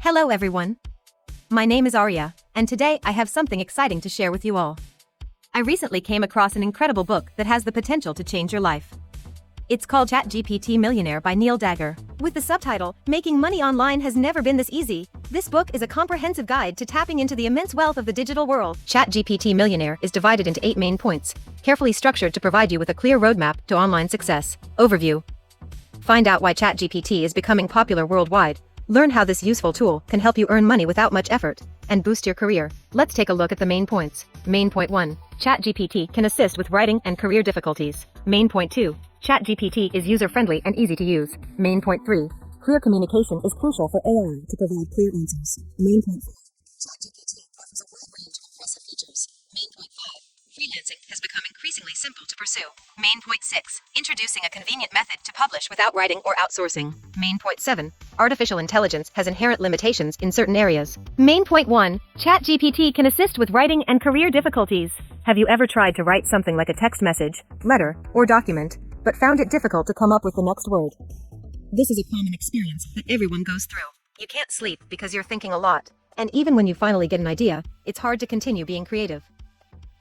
Hello everyone. My name is Arya, and today I have something exciting to share with you all. I recently came across an incredible book that has the potential to change your life. It's called ChatGPT Millionaire by Dagger. With the subtitle, "Making Money Online Has Never Been This Easy," this book is a comprehensive guide to tapping into the immense wealth of the digital world. ChatGPT Millionaire is divided into 8 main points, carefully structured to provide you with a clear roadmap to online success. Overview. Find out why ChatGPT is becoming popular worldwide. Learn how this useful tool can help you earn money without much effort and boost your career. Let's take a look at the main points. Main point 1. ChatGPT can assist with writing and career difficulties. Main point 2. ChatGPT is user-friendly and easy to use. Main point 3. Clear communication is crucial for AI to provide clear answers. Main point 4. ChatGPT offers a wide range of impressive features. Main point 5. Freelancing has become increasingly simple to pursue. Main point 6. Introducing a convenient method to publish without writing or outsourcing. Main point 7. Artificial intelligence has inherent limitations in certain areas. Main point 1. ChatGPT can assist with writing and career difficulties. Have you ever tried to write something like a text message, letter, or document, but found it difficult to come up with the next word? This is a common experience that everyone goes through. You can't sleep because you're thinking a lot, and even when you finally get an idea, it's hard to continue being creative.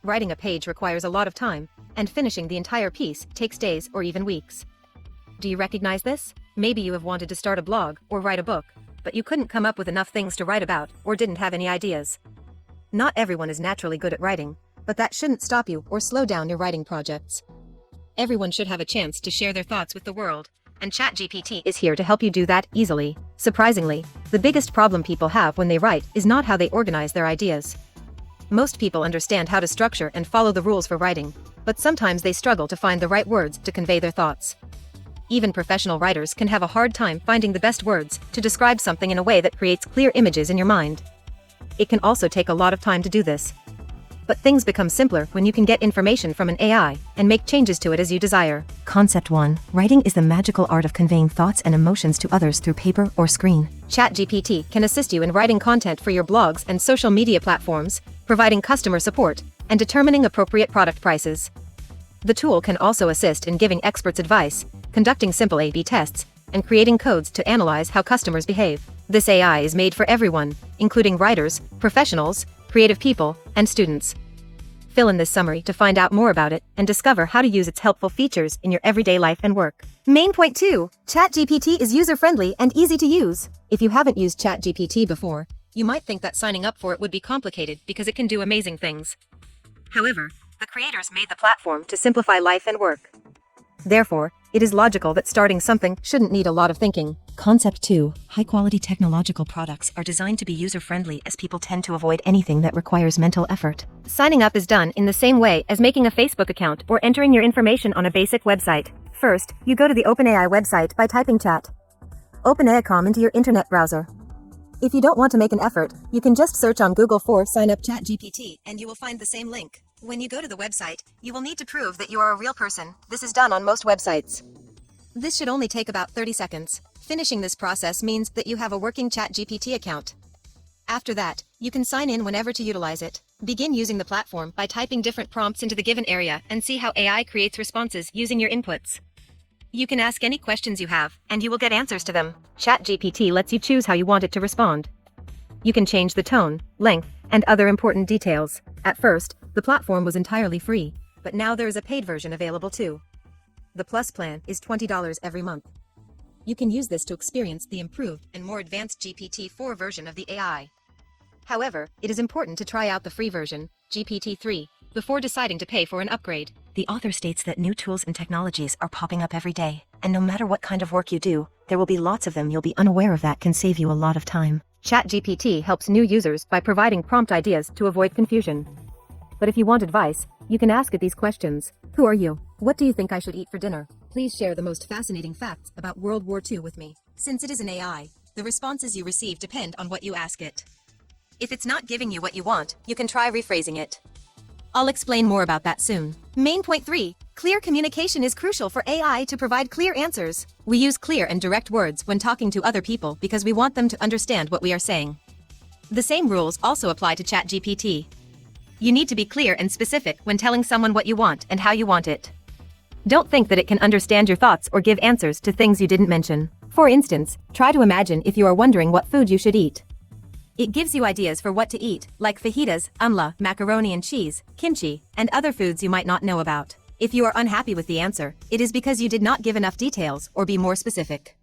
Writing a page requires a lot of time, and finishing the entire piece takes days or even weeks. Do you recognize this? Maybe you have wanted to start a blog or write a book, but you couldn't come up with enough things to write about or didn't have any ideas. Not everyone is naturally good at writing, but that shouldn't stop you or slow down your writing projects. Everyone should have a chance to share their thoughts with the world, and ChatGPT is here to help you do that easily. Surprisingly, the biggest problem people have when they write is not how they organize their ideas. Most people understand how to structure and follow the rules for writing, but sometimes they struggle to find the right words to convey their thoughts. Even professional writers can have a hard time finding the best words to describe something in a way that creates clear images in your mind. It can also take a lot of time to do this. But things become simpler when you can get information from an AI and make changes to it as you desire. Concept 1. Writing is the magical art of conveying thoughts and emotions to others through paper or screen. ChatGPT can assist you in writing content for your blogs and social media platforms, providing customer support, and determining appropriate product prices. The tool can also assist in giving experts advice, conducting simple A/B tests, and creating codes to analyze how customers behave. This AI is made for everyone, including writers, professionals, creative people, and students. Fill in this summary to find out more about it and discover how to use its helpful features in your everyday life and work. Main point 2. ChatGPT is user-friendly and easy to use. If you haven't used ChatGPT before, you might think that signing up for it would be complicated because it can do amazing things. However, the creators made the platform to simplify life and work. Therefore, it is logical that starting something shouldn't need a lot of thinking. Concept 2. High-quality technological products are designed to be user-friendly as people tend to avoid anything that requires mental effort. Signing up is done in the same way as making a Facebook account or entering your information on a basic website. First, you go to the OpenAI website by typing chat. OpenAI.com into your internet browser. If you don't want to make an effort, you can just search on Google for "Sign up ChatGPT" and you will find the same link. When you go to the website, you will need to prove that you are a real person. This is done on most websites. This should only take about 30 seconds. Finishing this process means that you have a working ChatGPT account. After that, you can sign in whenever to utilize it. Begin using the platform by typing different prompts into the given area and see how AI creates responses using your inputs. You can ask any questions you have, and you will get answers to them. ChatGPT lets you choose how you want it to respond. You can change the tone, length, and other important details. At first, the platform was entirely free, but now there is a paid version available too. The Plus plan is $20 every month. You can use this to experience the improved and more advanced GPT-4 version of the AI. However, it is important to try out the free version, GPT-3, before deciding to pay for an upgrade. The author states that new tools and technologies are popping up every day, and no matter what kind of work you do, there will be lots of them you'll be unaware of that can save you a lot of time. ChatGPT helps new users by providing prompt ideas to avoid confusion. But if you want advice, you can ask it these questions. Who are you? What do you think I should eat for dinner? Please share the most fascinating facts about World War II with me. Since it is an AI, the responses you receive depend on what you ask it. If it's not giving you what you want, you can try rephrasing it. I'll explain more about that soon. Main point 3. Clear communication is crucial for AI to provide clear answers. We use clear and direct words when talking to other people because we want them to understand what we are saying. The same rules also apply to ChatGPT. You need to be clear and specific when telling someone what you want and how you want it. Don't think that it can understand your thoughts or give answers to things you didn't mention. For instance, try to imagine if you are wondering what food you should eat. It gives you ideas for what to eat, like fajitas, umla, macaroni and cheese, kimchi, and other foods you might not know about. If you are unhappy with the answer, it is because you did not give enough details or be more specific.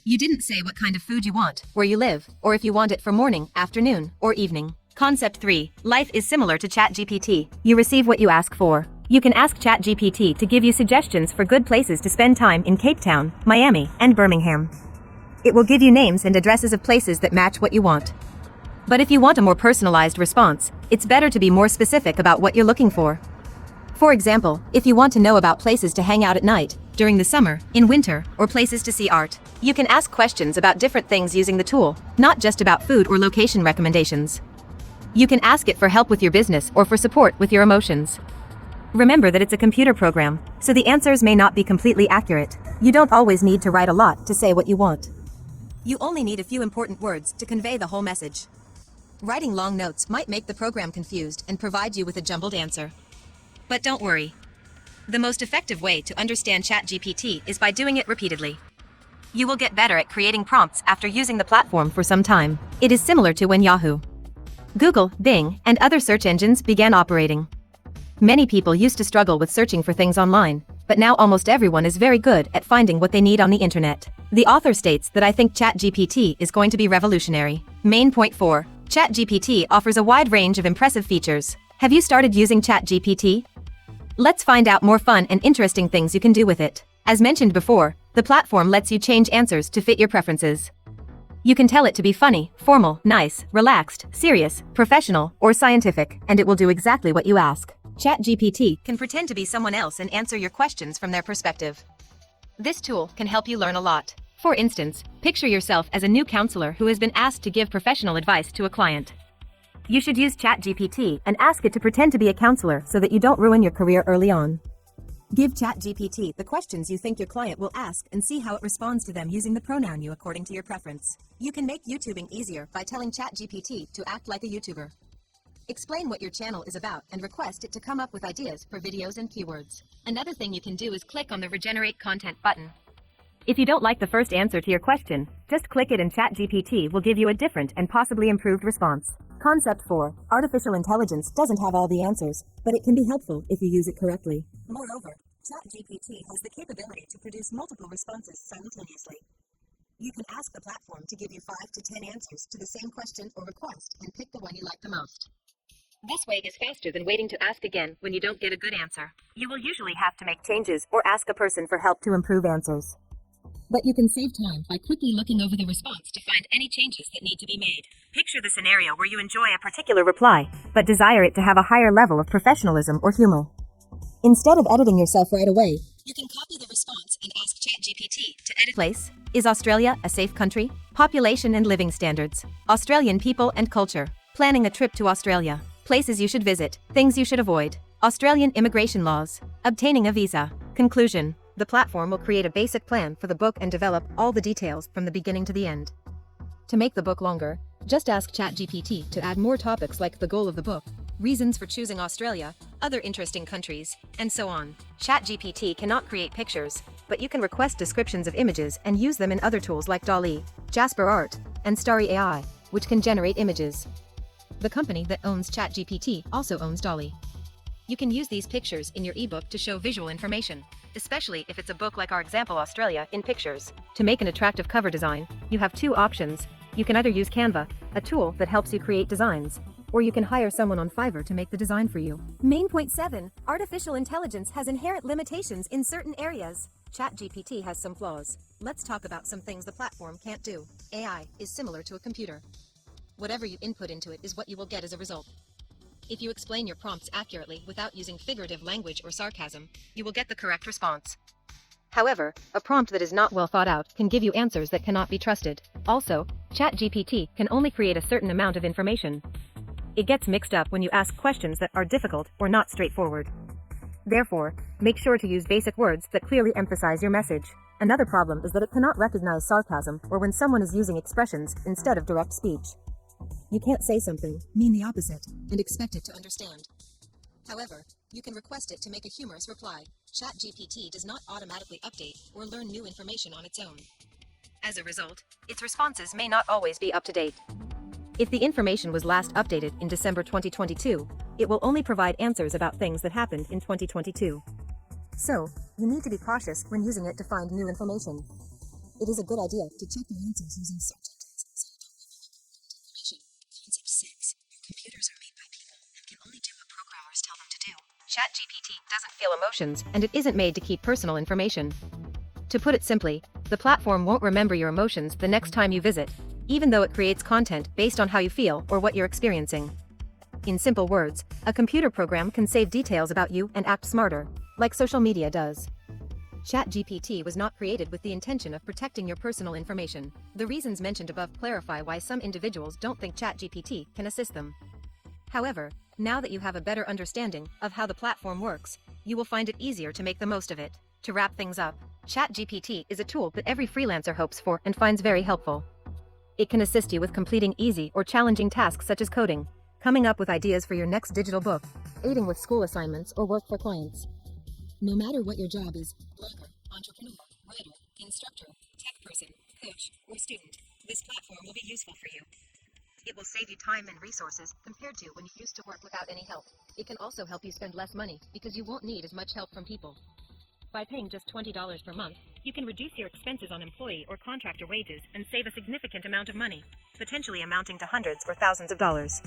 You didn't say what kind of food you want, where you live, or if you want it for morning, afternoon, or evening. Concept 3. Life is similar to ChatGPT. You receive what you ask for. You can ask ChatGPT to give you suggestions for good places to spend time in Cape Town, Miami, and Birmingham. It will give you names and addresses of places that match what you want. But if you want a more personalized response, it's better to be more specific about what you're looking for. For example, if you want to know about places to hang out at night, during the summer, in winter, or places to see art, you can ask questions about different things using the tool, not just about food or location recommendations. You can ask it for help with your business or for support with your emotions. Remember that it's a computer program, so the answers may not be completely accurate. You don't always need to write a lot to say what you want. You only need a few important words to convey the whole message. Writing long notes might make the program confused and provide you with a jumbled answer. But don't worry. The most effective way to understand ChatGPT is by doing it repeatedly. You will get better at creating prompts after using the platform for some time. It is similar to when Yahoo, Google, Bing, and other search engines began operating. Many people used to struggle with searching for things online, but now almost everyone is very good at finding what they need on the internet. The author states that I think ChatGPT is going to be revolutionary. Main point 4. ChatGPT offers a wide range of impressive features. Have you started using ChatGPT? Let's find out more fun and interesting things you can do with it. As mentioned before, the platform lets you change answers to fit your preferences. You can tell it to be funny, formal, nice, relaxed, serious, professional, or scientific, and it will do exactly what you ask. ChatGPT can pretend to be someone else and answer your questions from their perspective. This tool can help you learn a lot. For instance, picture yourself as a new counselor who has been asked to give professional advice to a client. You should use ChatGPT and ask it to pretend to be a counselor so that you don't ruin your career early on. Give ChatGPT the questions you think your client will ask and see how it responds to them using the pronoun you according to your preference. You can make YouTubing easier by telling ChatGPT to act like a YouTuber. Explain what your channel is about and request it to come up with ideas for videos and keywords. Another thing you can do is click on the Regenerate Content button. If you don't like the first answer to your question, just click it and ChatGPT will give you a different and possibly improved response. Concept 4. Artificial intelligence doesn't have all the answers, but it can be helpful if you use it correctly. Moreover, ChatGPT has the capability to produce multiple responses simultaneously. You can ask the platform to give you 5 to 10 answers to the same question or request and pick the one you like the most. This way is faster than waiting to ask again when you don't get a good answer. You will usually have to make changes or ask a person for help to improve answers. But you can save time by quickly looking over the response to find any changes that need to be made. Picture the scenario where you enjoy a particular reply, but desire it to have a higher level of professionalism or humor. Instead of editing yourself right away, you can copy the response and ask ChatGPT to edit. Place. Is Australia a safe country? Population and living standards. Australian people and culture. Planning a trip to Australia. Places you should visit. Things you should avoid. Australian immigration laws. Obtaining a visa. Conclusion. The platform will create a basic plan for the book and develop all the details from the beginning to the end. To make the book longer, just ask ChatGPT to add more topics like the goal of the book, reasons for choosing Australia, other interesting countries, and so on. ChatGPT cannot create pictures, but you can request descriptions of images and use them in other tools like DALL-E, Jasper Art, and Starry AI, which can generate images. The company that owns ChatGPT also owns DALL-E. You can use these pictures in your ebook to show visual information, especially if it's a book like our example Australia in pictures. To make an attractive cover design, you have 2 options. You can either use Canva, a tool that helps you create designs, or you can hire someone on Fiverr to make the design for you. Main point 7. Artificial intelligence has inherent limitations in certain areas. ChatGPT has some flaws. Let's talk about some things the platform can't do. AI is similar to a computer. Whatever you input into it is what you will get as a result. If you explain your prompts accurately without using figurative language or sarcasm, you will get the correct response. However, a prompt that is not well thought out can give you answers that cannot be trusted. Also, ChatGPT can only create a certain amount of information. It gets mixed up when you ask questions that are difficult or not straightforward. Therefore, make sure to use basic words that clearly emphasize your message. Another problem is that it cannot recognize sarcasm or when someone is using expressions instead of direct speech. You can't say something, mean the opposite, and expect it to understand. However, you can request it to make a humorous reply. ChatGPT does not automatically update or learn new information on its own. As a result, its responses may not always be up to date. If the information was last updated in December 2022, it will only provide answers about things that happened in 2022. So, you need to be cautious when using it to find new information. It is a good idea to check the answers using subtitles so you don't information. Concept 6. Computers are made by people and can only do what programmers tell them to do. ChatGPT doesn't feel emotions, and it isn't made to keep personal information. To put it simply, the platform won't remember your emotions the next time you visit, even though it creates content based on how you feel or what you're experiencing. In simple words, a computer program can save details about you and act smarter, like social media does. ChatGPT was not created with the intention of protecting your personal information. The reasons mentioned above clarify why some individuals don't think ChatGPT can assist them. However, now that you have a better understanding of how the platform works, you will find it easier to make the most of it. To wrap things up, ChatGPT is a tool that every freelancer hopes for and finds very helpful. It can assist you with completing easy or challenging tasks such as coding, coming up with ideas for your next digital book, aiding with school assignments or work for clients. No matter what your job is, blogger, entrepreneur, writer, instructor, tech person, coach, or student, this platform will be useful for you. It will save you time and resources compared to when you used to work without any help. It can also help you spend less money because you won't need as much help from people. By paying just $20 per month, you can reduce your expenses on employee or contractor wages and save a significant amount of money, potentially amounting to hundreds or thousands of dollars.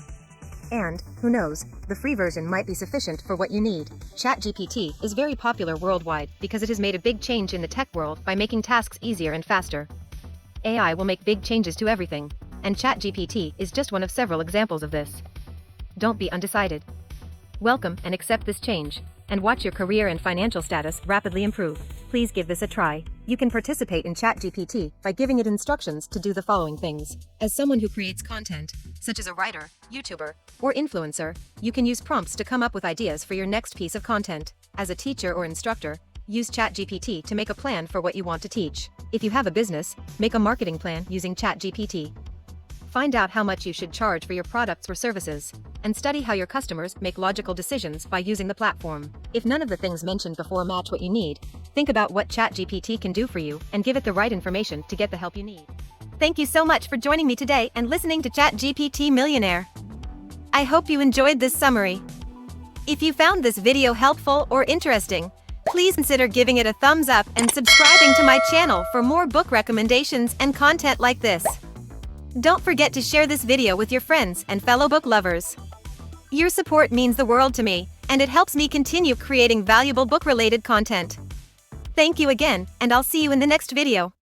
And, who knows, the free version might be sufficient for what you need. ChatGPT is very popular worldwide because it has made a big change in the tech world by making tasks easier and faster. AI will make big changes to everything, and ChatGPT is just one of several examples of this. Don't be undecided. Welcome and accept this change, and watch your career and financial status rapidly improve. Please give this a try. You can participate in ChatGPT by giving it instructions to do the following things. As someone who creates content, such as a writer, YouTuber, or influencer, you can use prompts to come up with ideas for your next piece of content. As a teacher or instructor, use ChatGPT to make a plan for what you want to teach. If you have a business, make a marketing plan using ChatGPT. Find out how much you should charge for your products or services, and study how your customers make logical decisions by using the platform. If none of the things mentioned before match what you need, think about what ChatGPT can do for you and give it the right information to get the help you need. Thank you so much for joining me today and listening to ChatGPT Millionaire. I hope you enjoyed this summary. If you found this video helpful or interesting, please consider giving it a thumbs up and subscribing to my channel for more book recommendations and content like this. Don't forget to share this video with your friends and fellow book lovers. Your support means the world to me, and it helps me continue creating valuable book-related content. Thank you again, and I'll see you in the next video.